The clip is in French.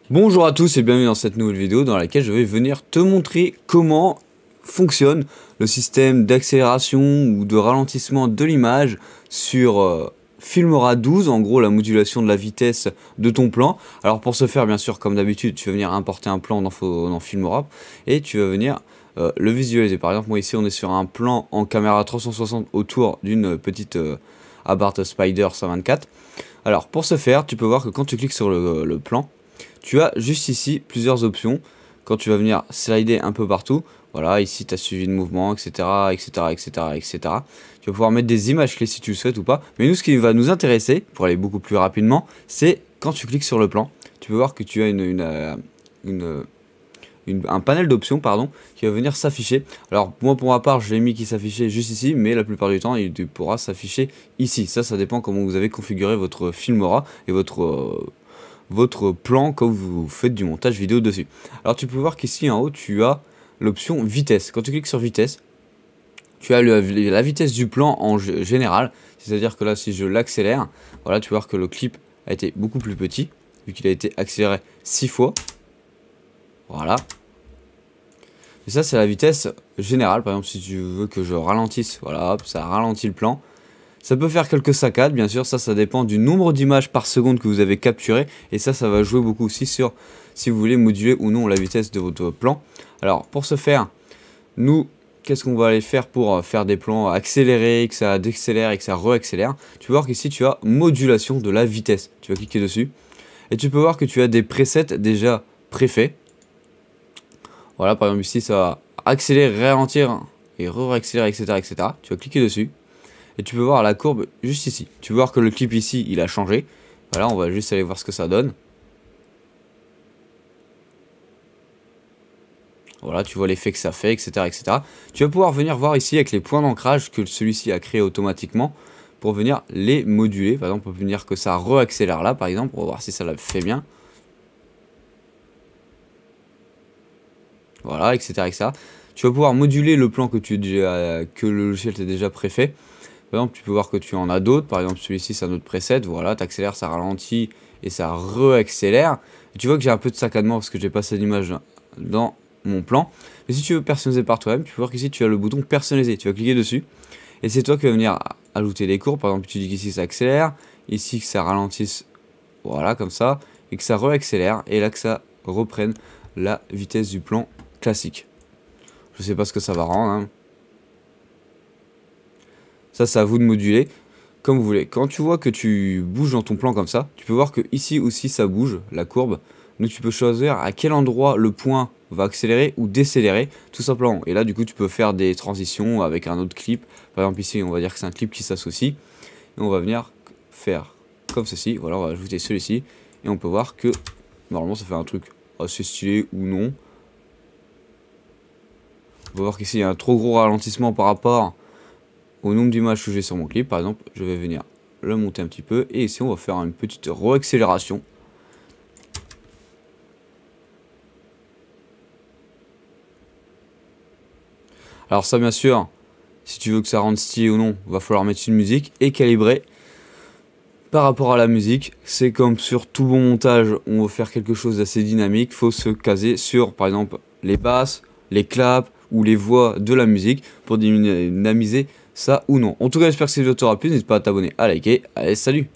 Bonjour à tous et bienvenue dans cette nouvelle vidéo dans laquelle je vais venir te montrer comment fonctionne le système d'accélération ou de ralentissement de l'image sur Filmora 12, en gros la modulation de la vitesse de ton plan. Alors pour ce faire, bien sûr, comme d'habitude, tu vas venir importer un plan dans Filmora et tu vas venir le visualiser. Par exemple, moi ici on est sur un plan en caméra 360 autour d'une petite Abarth Spider 124. Alors pour ce faire, tu peux voir que quand tu cliques sur le plan, tu as juste ici plusieurs options. Quand tu vas venir slider un peu partout, voilà, ici tu as suivi de mouvement, etc., etc., etc., etc. Tu vas pouvoir mettre des images clés si tu le souhaites ou pas. Mais nous, ce qui va nous intéresser, pour aller beaucoup plus rapidement, c'est quand tu cliques sur le plan, tu peux voir que tu as un panel d'options, pardon, qui va venir s'afficher. Alors moi, pour ma part, je l'ai mis qui s'affichait juste ici, mais la plupart du temps, il pourra s'afficher ici. Ça dépend comment vous avez configuré votre Filmora et votre plan quand vous faites du montage vidéo dessus. Alors tu peux voir qu'ici en haut tu as l'option vitesse. Quand tu cliques sur vitesse, tu as la vitesse du plan en général, c'est à dire que là si je l'accélère, voilà, tu vois que le clip a été beaucoup plus petit vu qu'il a été accéléré 6 fois, voilà. Et ça c'est la vitesse générale. Par exemple, si tu veux que je ralentisse, voilà, hop, ça ralentit le plan. Ça peut faire quelques saccades, bien sûr, ça dépend du nombre d'images par seconde que vous avez capturé. Et ça va jouer beaucoup aussi sur si vous voulez moduler ou non la vitesse de votre plan. Alors, pour ce faire, nous, qu'est-ce qu'on va aller faire pour faire des plans accélérés, que ça décélère et que ça re-accélère? Tu peux voir qu'ici, tu as modulation de la vitesse. Tu vas cliquer dessus. Et tu peux voir que tu as des presets déjà préfaits. Voilà, par exemple, ici, ça va accélérer, ralentir et re-accélérer, etc., etc. Tu vas cliquer dessus. Et tu peux voir la courbe juste ici. Tu peux voir que le clip ici, il a changé. Voilà, on va juste aller voir ce que ça donne. Voilà, tu vois l'effet que ça fait, etc., etc. Tu vas pouvoir venir voir ici avec les points d'ancrage que celui-ci a créé automatiquement pour venir les moduler. Par exemple, on peut venir que ça re-accélère là, par exemple. On va voir si ça le fait bien. Voilà, etc., etc. Tu vas pouvoir moduler le plan que le logiciel t'a déjà préfet. Par exemple, tu peux voir que tu en as d'autres. Par exemple, celui-ci, c'est un autre preset. Voilà, tu accélères, ça ralentit et ça re-accélère. Tu vois que j'ai un peu de saccadement parce que j'ai passé l'image dans mon plan. Mais si tu veux personnaliser par toi-même, tu peux voir qu'ici, tu as le bouton personnaliser. Tu vas cliquer dessus. Et c'est toi qui vas venir ajouter des courbes. Par exemple, tu dis qu'ici, ça accélère. Ici, que ça ralentisse. Voilà, comme ça. Et que ça re-accélère. Et là, que ça reprenne la vitesse du plan classique. Je sais pas ce que ça va rendre, hein. Ça, c'est à vous de moduler comme vous voulez. Quand tu vois que tu bouges dans ton plan comme ça, tu peux voir que ici aussi ça bouge, la courbe. Donc tu peux choisir à quel endroit le point va accélérer ou décélérer, tout simplement. Et là, du coup, tu peux faire des transitions avec un autre clip. Par exemple, ici, on va dire que c'est un clip qui s'associe. Et on va venir faire comme ceci. Voilà, on va ajouter celui-ci. Et on peut voir que, normalement, ça fait un truc assez stylé ou non. On peut voir qu'ici, il y a un trop gros ralentissement par rapport au nombre d'images que j'ai sur mon clip. Par exemple, je vais venir le monter un petit peu et ici on va faire une petite re-accélération. Alors ça, bien sûr, si tu veux que ça rende stylé ou non, va falloir mettre une musique et calibrer par rapport à la musique. C'est comme sur tout bon montage, on veut faire quelque chose d'assez dynamique, faut se caser sur par exemple les basses, les claps ou les voix de la musique pour dynamiser ça ou non. En tout cas, j'espère que cette vidéo t'aura plu, n'hésite pas à t'abonner, à liker. Allez, salut!